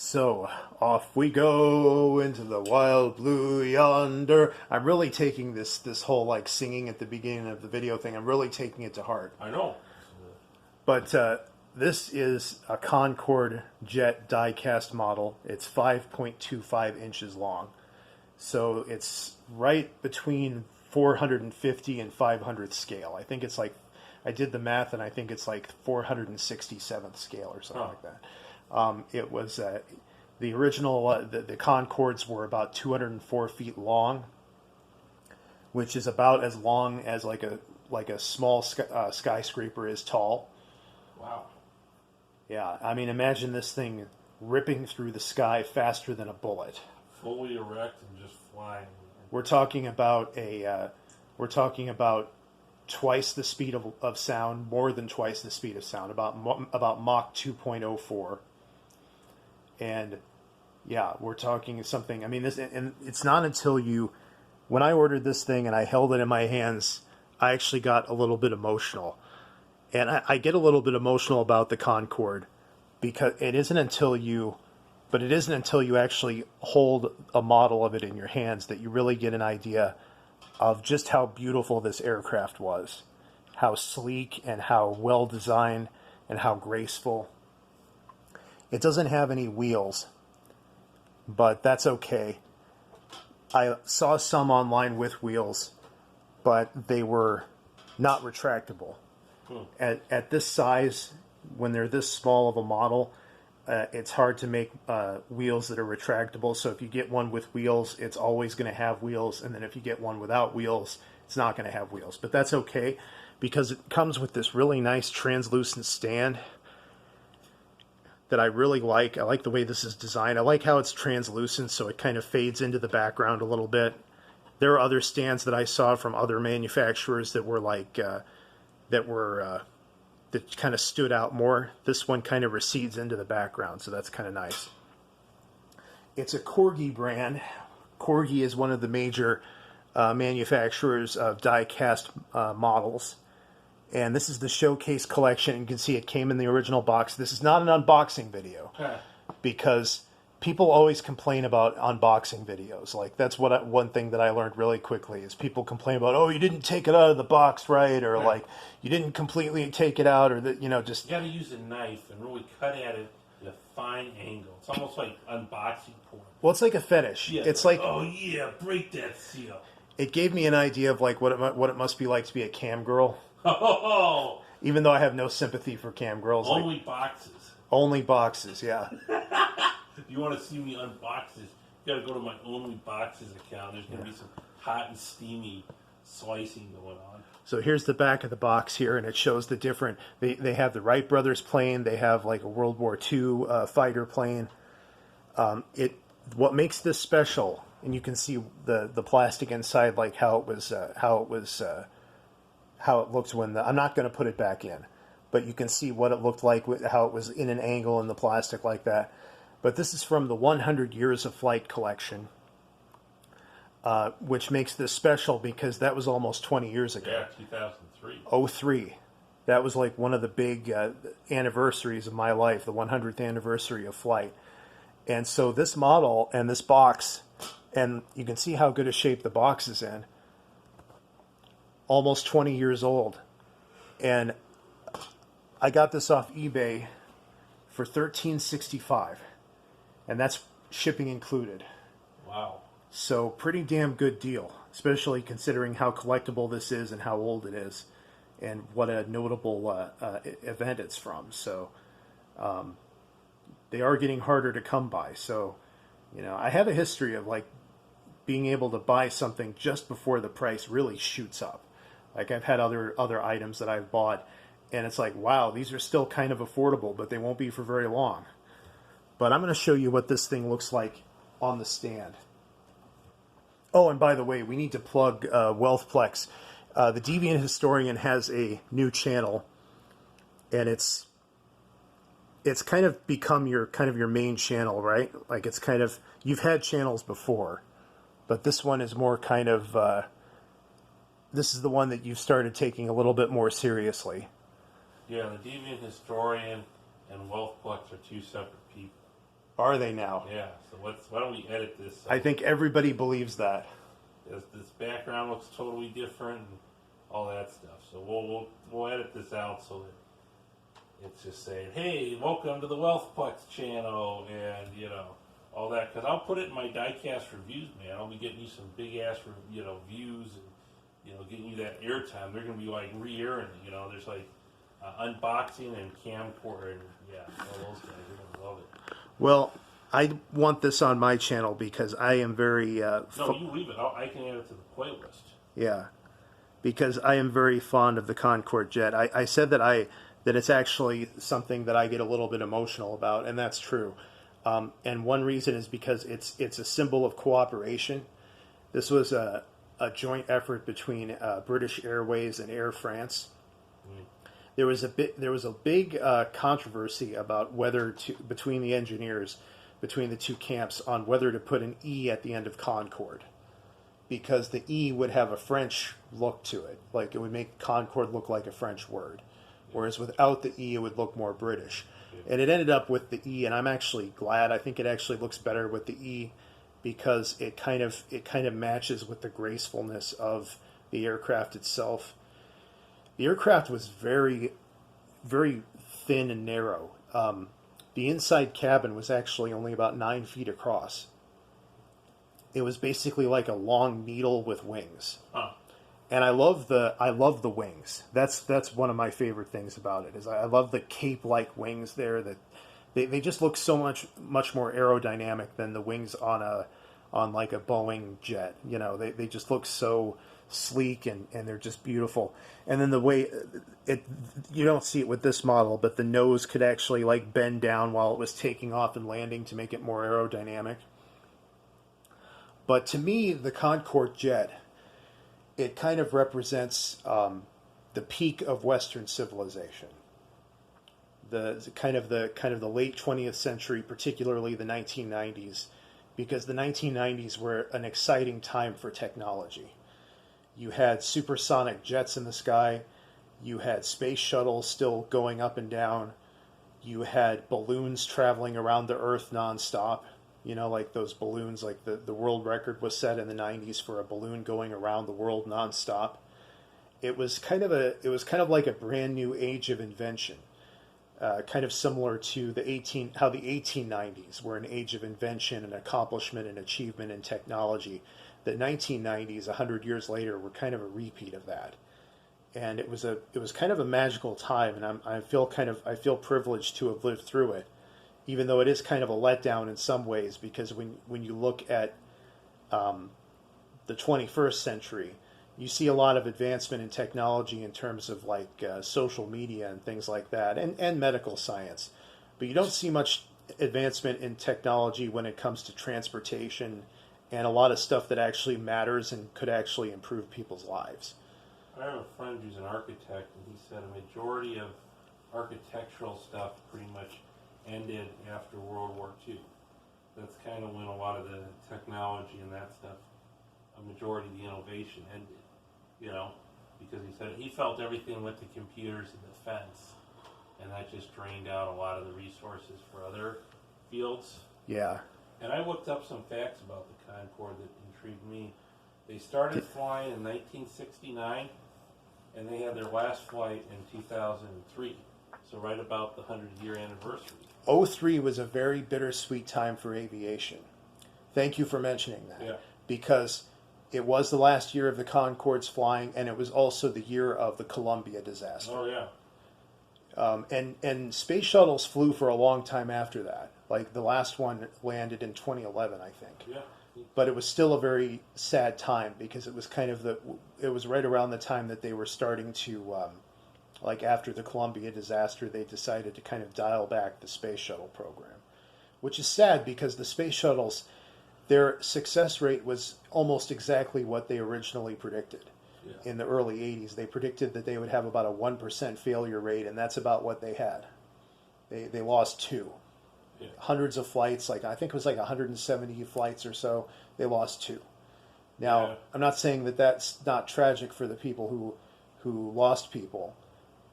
So, off we go into the wild blue yonder. I'm really taking this whole like singing at the beginning of the video thing. I'm really taking it to heart. I know. But this is a Concorde jet die-cast model. It's 5.25 inches long. So it's right between 450 and 500th scale. I think it's like, I did the math and I think it's like 467th scale or something like that. It was the original. The Concordes were about 204 feet long, which is about as long as like a small skyscraper is tall. Wow. Yeah, I mean, imagine this thing ripping through the sky faster than a bullet. Fully erect and just flying. We're talking about twice the speed of sound, more than twice the speed of sound, about Mach 2.04. And yeah, we're talking something. I mean, this, and it's not until when I ordered this thing and I held it in my hands, I actually got a little bit emotional. And I get a little bit emotional about the Concorde because it isn't until you actually hold a model of it in your hands that you really get an idea of just how beautiful this aircraft was, how sleek and how well designed and how graceful. It doesn't have any wheels, but that's okay. I saw some online with wheels, but they were not retractable. At this size, when they're this small of a model, it's hard to make wheels that are retractable. So if you get one with wheels, it's always going to have wheels. And then if you get one without wheels, it's not going to have wheels. But that's okay because it comes with this really nice translucent stand that I really like. I like the way this is designed. I like how it's translucent, so it kind of fades into the background a little bit. There are other stands that I saw from other manufacturers that were like that kind of stood out more. This one kind of recedes into the background, so that's kind of nice. It's a Corgi brand. Corgi is one of the major manufacturers of die-cast models. And this is the showcase collection. You can see it came in the original box. This is not an unboxing video because people always complain about unboxing videos. Like that's one thing that I learned really quickly is people complain about, oh, you didn't take it out of the box right, or like you didn't completely take it out, or that just you got to use a knife and really cut at it at a fine angle. It's almost like unboxing porn. Well, it's like a fetish. Yeah, it's like, oh yeah, break that seal. It gave me an idea of like what it must be like to be a cam girl. Oh, even though I have no sympathy for cam girls. Only like, boxes. Only boxes, yeah. If you want to see me unbox this, you got to go to my Only Boxes account. There's going to be some hot and steamy slicing going on. So here's the back of the box here, and it shows the different. They have the Wright brothers plane. They have like a World War II fighter plane. What makes this special, and you can see the plastic inside, like how it looked when I'm not going to put it back in, but you can see what it looked like, how it was in an angle in the plastic like that. But this is from the 100 Years of Flight collection, which makes this special because that was almost 20 years ago. Yeah, 2003. 2003. That was like one of the big anniversaries of my life, the 100th anniversary of flight. And so this model and this box, and you can see how good a shape the box is in, almost 20 years old. And I got this off eBay for $13.65. And that's shipping included. Wow. So pretty damn good deal, especially considering how collectible this is and how old it is and what a notable event it's from. So they are getting harder to come by. So, I have a history of like being able to buy something just before the price really shoots up. Like I've had other items that I've bought and it's like, wow, these are still kind of affordable, but they won't be for very long. But I'm going to show you what this thing looks like on the stand. Oh, and by the way, we need to plug Wealthplex. The Deviant Historian has a new channel, and it's kind of become your main channel, right? Like it's kind of, you've had channels before, but this one is more kind of, this is the one that you've started taking a little bit more seriously. Yeah, the Deviant Historian and Wealthplex are two separate people. Are they now? Yeah. So why don't we edit this? I think everybody believes that. This background looks totally different and all that stuff. So we'll edit this out so that it's just saying, "Hey, welcome to the Wealthplex channel," and all that. Because I'll put it in my diecast reviews, man. I'll be getting you some big ass views and getting you that airtime. They're gonna be like re-airing it. There's like unboxing and camcorder and all those guys. They're gonna love it. Well, I want this on my channel because I am very... No, you leave it. I can add it to the playlist. Yeah, because I am very fond of the Concorde jet. I said that it's actually something that I get a little bit emotional about, and that's true. And one reason is because it's a symbol of cooperation. This was a joint effort between British Airways and Air France. There was a big controversy about between the engineers, between the two camps, on whether to put an E at the end of Concorde, because the E would have a French look to it, like it would make Concorde look like a French word, whereas without the E it would look more British. And it ended up with the E, and I'm actually glad. I think it actually looks better with the E because it kind of matches with the gracefulness of the aircraft itself. The aircraft was very, very thin and narrow. The inside cabin was actually only about 9 feet across. It was basically like a long needle with wings. Huh. And I love the wings. That's one of my favorite things about it. Is I love the cape-like wings there. That they just look so much more aerodynamic than the wings on like a Boeing jet. They just look so sleek and they're just beautiful. And then the way you don't see it with this model, but the nose could actually like bend down while it was taking off and landing to make it more aerodynamic. But to me, the Concorde jet, it kind of represents the peak of Western civilization. The kind of the late 20th century, particularly the 1990s, because the 1990s were an exciting time for technology. You had supersonic jets in the sky. You had space shuttles still going up and down. You had balloons traveling around the Earth nonstop. Like those balloons, like the world record was set in the 90s for a balloon going around the world nonstop. It was kind of like a brand new age of invention. Kind of similar to how the 1890s were an age of invention and accomplishment and achievement in technology. The 1990s, 100 years later, were kind of a repeat of that, and it was kind of a magical time, and I feel privileged to have lived through it, even though it is kind of a letdown in some ways, because when you look at the 21st century, you see a lot of advancement in technology in terms of like social media and things like that, and medical science, but you don't see much advancement in technology when it comes to transportation and a lot of stuff that actually matters and could actually improve people's lives. I have a friend who's an architect, and he said a majority of architectural stuff pretty much ended after World War II. That's kind of when a lot of the technology and that stuff, a majority of the innovation ended, because he said he felt everything went to computers and defense, and that just drained out a lot of the resources for other fields. Yeah. And I looked up some facts about the Concorde that intrigued me. They started flying in 1969, and they had their last flight in 2003, so right about the 100-year anniversary. 2003 was a very bittersweet time for aviation. Thank you for mentioning that. Yeah. Because it was the last year of the Concorde's flying, and it was also the year of the Columbia disaster. Oh, yeah. And space shuttles flew for a long time after that. Like the last one landed in 2011, I think. Yeah. But it was still a very sad time because it was it was right around the time that they were starting to, like after the Columbia disaster, they decided to kind of dial back the space shuttle program, which is sad because the space shuttles, their success rate was almost exactly what they originally predicted. Yeah. In the early 80s, they predicted that they would have about a 1% failure rate, and that's about what they had. They lost 2. Yeah. Hundreds of flights, I think it was like 170 flights or so, they lost 2. Now, yeah. I'm not saying that that's not tragic for the people who lost people,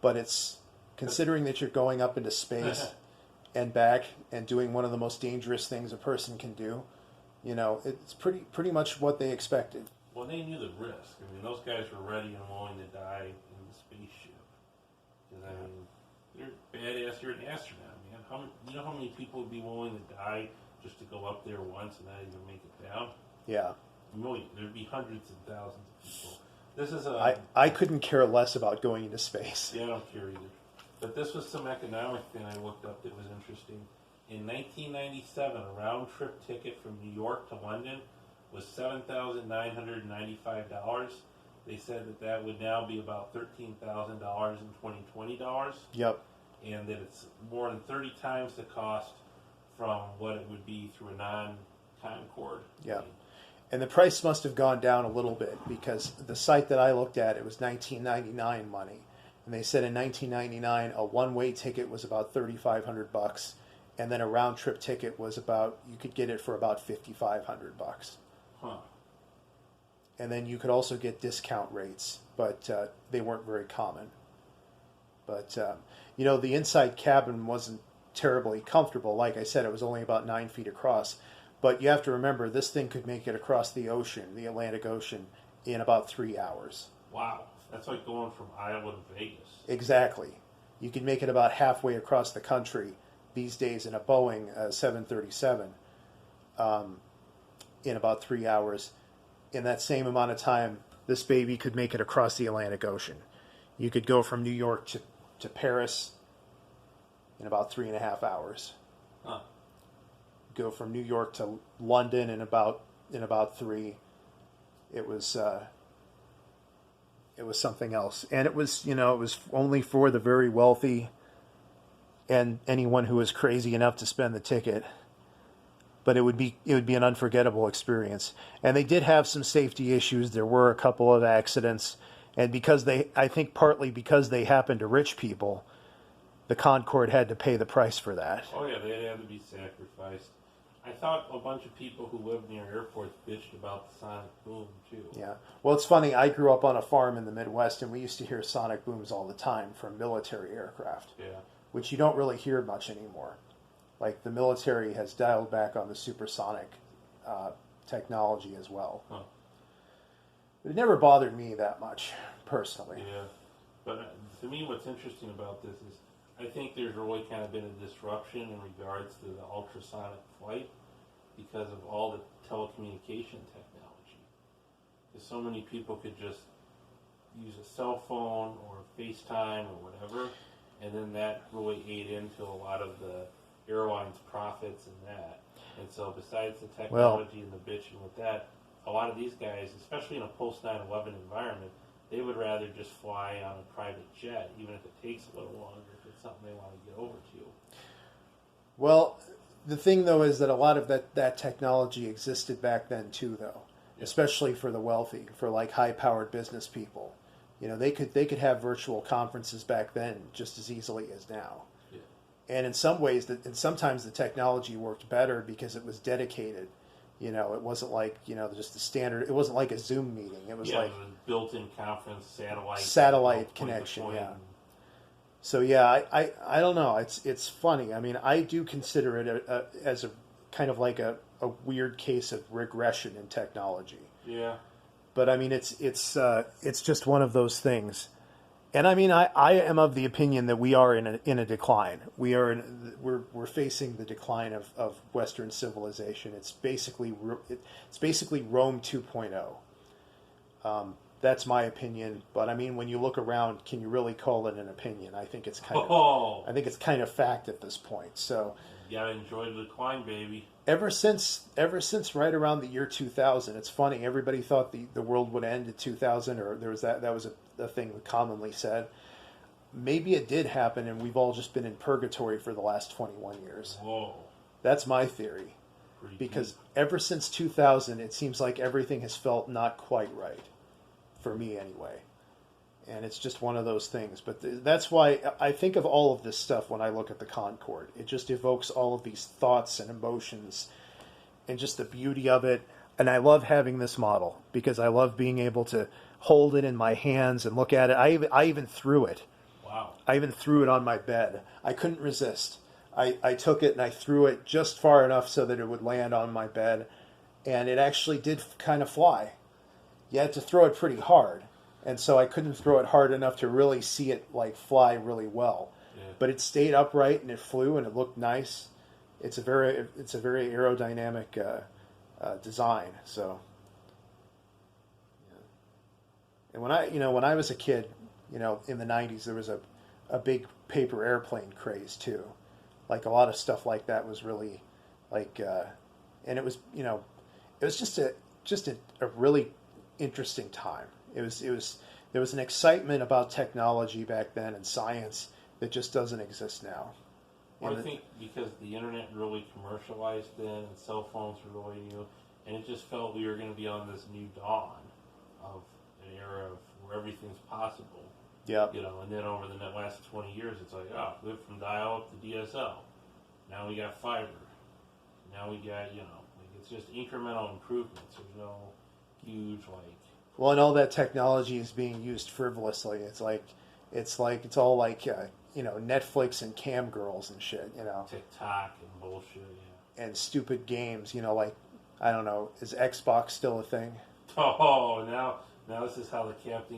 but it's considering that you're going up into space and back and doing one of the most dangerous things a person can do. It's pretty much what they expected. Well, they knew the risk. I mean, those guys were ready and willing to die in the spaceship. Because, I mean, you're badass. You're an astronaut, man. You know how many people would be willing to die just to go up there once and not even make it down? Yeah. Millions. There'd be hundreds and thousands of people. This is I couldn't care less about going into space. Yeah, I don't care either. But this was some economic thing I looked up that was interesting. In 1997, a round-trip ticket from New York to London was $7,995. They said that would now be about $13,000 in 2020 dollars. Yep. And that it's more than 30 times the cost from what it would be through a non-Concorde. Yeah. And the price must have gone down a little bit because the site that I looked at, it was 1999 money. And they said in 1999, a one-way ticket was about $3,500, and then a round-trip ticket was you could get it for about $5,500. Huh. And then you could also get discount rates, but they weren't very common. But, the inside cabin wasn't terribly comfortable. Like I said, it was only about 9 feet across. But you have to remember, this thing could make it across the ocean, the Atlantic Ocean, in about 3 hours. Wow. That's like going from Iowa to Vegas. Exactly. You can make it about halfway across the country these days in a Boeing 737 in about 3 hours. In that same amount of time, this baby could make it across the Atlantic Ocean. You could go from New York to Paris in about 3.5 hours. Huh. Go from New York to London in about 3. It was something else, and it was only for the very wealthy and anyone who was crazy enough to spend the ticket. But it would be an unforgettable experience. And they did have some safety issues. There were a couple of accidents, and I think partly because they happened to rich people, the Concorde had to pay the price for that. Oh yeah, they had to be sacrificed. I thought a bunch of people who lived near airports bitched about the sonic boom, too. Yeah. Well, it's funny. I grew up on a farm in the Midwest, and we used to hear sonic booms all the time from military aircraft, Yeah. which you don't really hear much anymore. Like, the military has dialed back on the supersonic technology as well. Huh. But it never bothered me that much, personally. Yeah. But to me, what's interesting about this is I think there's really kind of been a disruption in regards to the ultrasonic flight because of all the telecommunication technology. Because so many people could just use a cell phone or FaceTime or whatever, and then that really ate into a lot of the airlines' profits and that. And so besides the technology and the bitching with that, a lot of these guys, especially in a post-9/11 environment, they would rather just fly on a private jet, even if it takes a little longer, if it's something they want to get over to. Well, the thing, though, is that a lot of that technology existed back then, too, though, especially for the wealthy, for, like, high-powered business people. They could have virtual conferences back then just as easily as now. Yeah. And in some ways, and sometimes the technology worked better because it was dedicated. It wasn't like, just the standard. It wasn't like a Zoom meeting. It was like it was built-in conference, satellite connection. Yeah. So yeah, I don't know. It's funny. I mean, I do consider it as a kind of like a weird case of regression in technology. Yeah. But I mean, it's just one of those things. And I mean, I am of the opinion that we are in a decline. We're facing the decline of Western civilization. It's basically Rome 2.0. That's my opinion. But I mean, when you look around, can you really call it an opinion? I think it's kind of fact at this point. So you gotta enjoy the decline, baby. Ever since right around the year 2000, it's funny. Everybody thought the world would end in 2000, or there was that was a thing commonly said. Maybe it did happen, and we've all just been in purgatory for the last 21 years. Whoa. That's my theory. Pretty Because deep. ever since 2000, it seems like everything has felt not quite right. For me, anyway. And it's just one of those things. But that's why I think of all of this stuff when I look at the Concorde. It just evokes all of these thoughts and emotions and just the beauty of it. And I love having this model because I love being able to hold it in my hands and look at it. I even threw it. Wow. I even threw it on my bed. I couldn't resist. I took it and I threw it just far enough so that it would land on my bed, and it actually did kind of fly. You had to throw it pretty hard, and so I couldn't throw it hard enough to really see it like fly really well. Yeah. But it stayed upright and it flew and it looked nice. It's a very aerodynamic design. So, yeah. And when I was a kid, in the '90s, there was a big paper airplane craze too. Like a lot of stuff like that was really like, and it was just a really interesting time. There was an excitement about technology back then and science that just doesn't exist now. Well, I think because the internet really commercialized then, and cell phones were really new, and it just felt we were going to be on this new dawn of an era of where everything's possible. Yeah. And then over the last 20 years, it's like, we went from dial-up to DSL. Now we got fiber. Now we got, it's just incremental improvements. There's no huge, Well, and all that technology is being used frivolously. It's all like Netflix and cam girls and shit. TikTok and bullshit. Yeah. And stupid games. I don't know. Is Xbox still a thing? Oh, now this is how the Captain